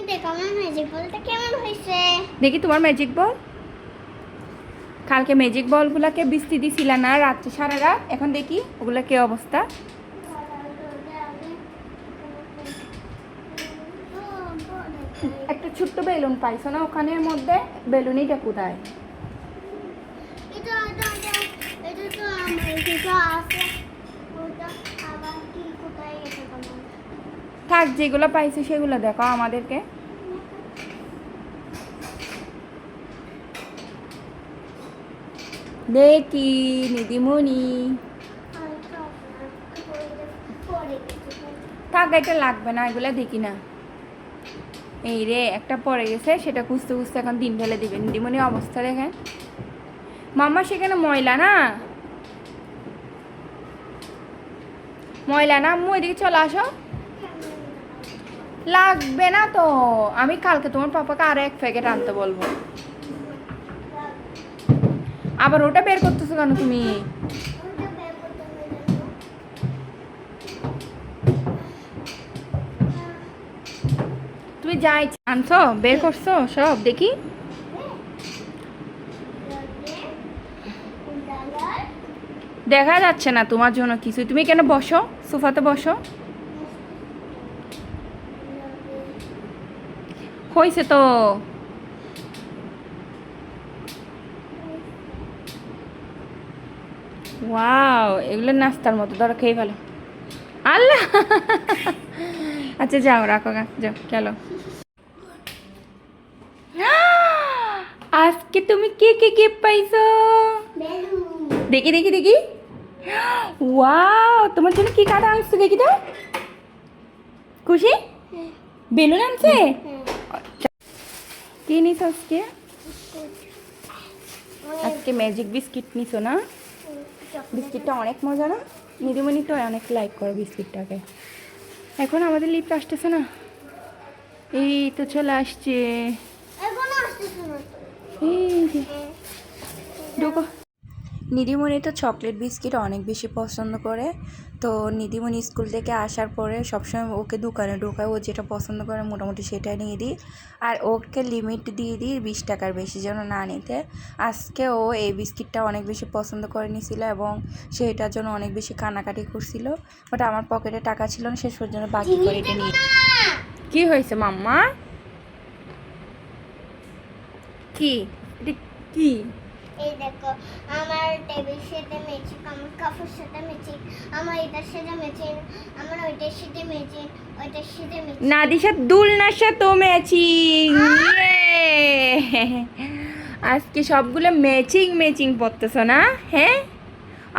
দেখো আমার ম্যাজিক বলটা কেমন হয়েছে। দেখি তোমার ম্যাজিক বল। কালকে ম্যাজিক বলগুলোকে বৃষ্টি দিছিল না রাত্রে সারা রাত, এখন দেখি ওগুলা কি অবস্থা। একটা ছোট্ট বেলুন পাইছো না ওখানের মধ্যে, বেলুনিটা কোথায়? এটা তো আমার কিছু আছে, ওটা আবার কি কোথায় গেছে তোমার? থাক, যেগুলো পাইছো সেগুলো দেখো আমাদেরকে। দেখি নিদিমণি। থাক, এটা লাগবে না, এগুলো দেখি না। এই রে একটা পড়ে গেছে, সেটা খুঁজতে খুঁজতে এখন দিন ফেলে দিবেন। দিদিমণি অবস্থা দেখেন। মাম্মা সেখানে ময়লা না, ময়লা না আম্মু, এদিকে চলে আসো। লাগবে না তো, আমি কালকে তোমার পাপাকে আরো এক প্যাকেট আনতে বলবো। আবার ওটা বের করতেছো কেন তুমি? তুমি যাই আনছো, বের করছো সব দেখি। দেখা যাচ্ছে না তোমার জন্য কিছু, তুমি কেন বসো, সোফাতে বসো। হয়েছে তো। ওয়াও, এগুলো নাস্তার মতো, ধরো খেয়ে ফেলো। আল্লাহ আচ্ছা যাও, রাখো গা, যাও চলো। আজকে তুমি কে কে গিফট পাইছো? দেখি দেখি দেখি। ওয়াও, তোমার জন্য কি কাটা আনছো দেখি তো। খুশি? বেলুন আনছে? কি নিস আজকে? আজকে ম্যাজিক বিস্কিট নিছো না? বিস্কিটটা অনেক মজা না? নিদিমণি তো অনেক লাইক করে বিস্কিটটাকে। এখন আমাদের লিফট আসতেছে না, এই তো চলে আসছে। এই যে ঢুকো। নিধিমণি তো চকলেট বিস্কিট অনেক বেশি পছন্দ করে। তো নিধিমণি স্কুল থেকে আসার পরে সবসময় ওকে দোকানে ঢোকায়, ও যেটা পছন্দ করে মোটামুটি সেটাই নিয়ে দিই। আর ওকে লিমিট দিয়ে দিই 20 টাকার বেশি যেন না নিতে। আজকে ও এই বিস্কিটটা অনেক বেশি পছন্দ করে নিয়েছিল এবং সেটার জন্য অনেক বেশি কানাকাটি করছিল। বাট আমার পকেটে টাকা ছিল না, শেষ পর্যন্ত বাকি করে এটা নিয়ে। কি হয়েছে মাম্মা? কি এটা কি? এই দেখো, আমার টেবিল সাথে ম্যাচিং, আমার কাপড়ের সাথে ম্যাচিং, আমার এটার সাথে ম্যাচিং, আমার ওইটার সাথে ম্যাচিং, ওইটার সাথে ম্যাচিং। নাদিশা দুলনার সাথেও ম্যাচিং। আজকে সবগুলো ম্যাচিং ম্যাচিং পরতেছো না? হ্যাঁ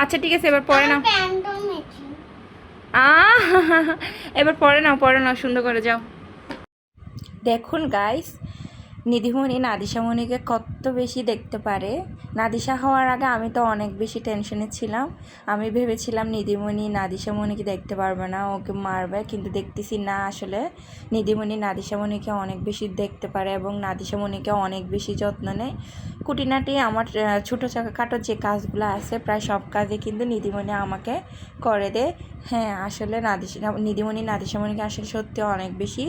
আচ্ছা ঠিক আছে, এবার পরে নাও। প্যান্টও ম্যাচিং। এবার পরে নাও, পরে নাও, সুন্দর করে যাও। দেখুন গাইস, নিধিমণি নাদিশামণিকে কত বেশি দেখতে পারে। নাদিশা হওয়ার আগে আমি তো অনেক বেশি টেনশনে ছিলাম। আমি ভেবেছিলাম নিধিমণি নাদিশামণিকে দেখতে পারবে না, ওকে মারবে, কিন্তু দেখতেছি না, আসলে নিধিমণি নাদিশামণিকে অনেক বেশি দেখতে পারে এবং নাদিশামণিকে অনেক বেশি যত্ন নেয়। কুটিনাটি আমার ছোটো খাটো যে কাজগুলো আছে প্রায় সব কাজে কিন্তু নিধিমণি আমাকে করে দেয়। হ্যাঁ আসলে নিধিমণি নাদিশামণিকে আসলে সত্যি অনেক বেশি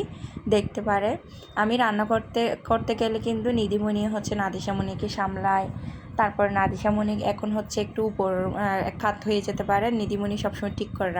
দেখতে পারে। আমি রান্না করতে করতে গেলে কিন্তু নিধিমণি হচ্ছে নাদিশামণিকে সামলায়। তারপর নাদিশামণি এখন হচ্ছে একটু উপর খাত হয়ে যেতে পারে, নিধিমণি সবসময় ঠিক করে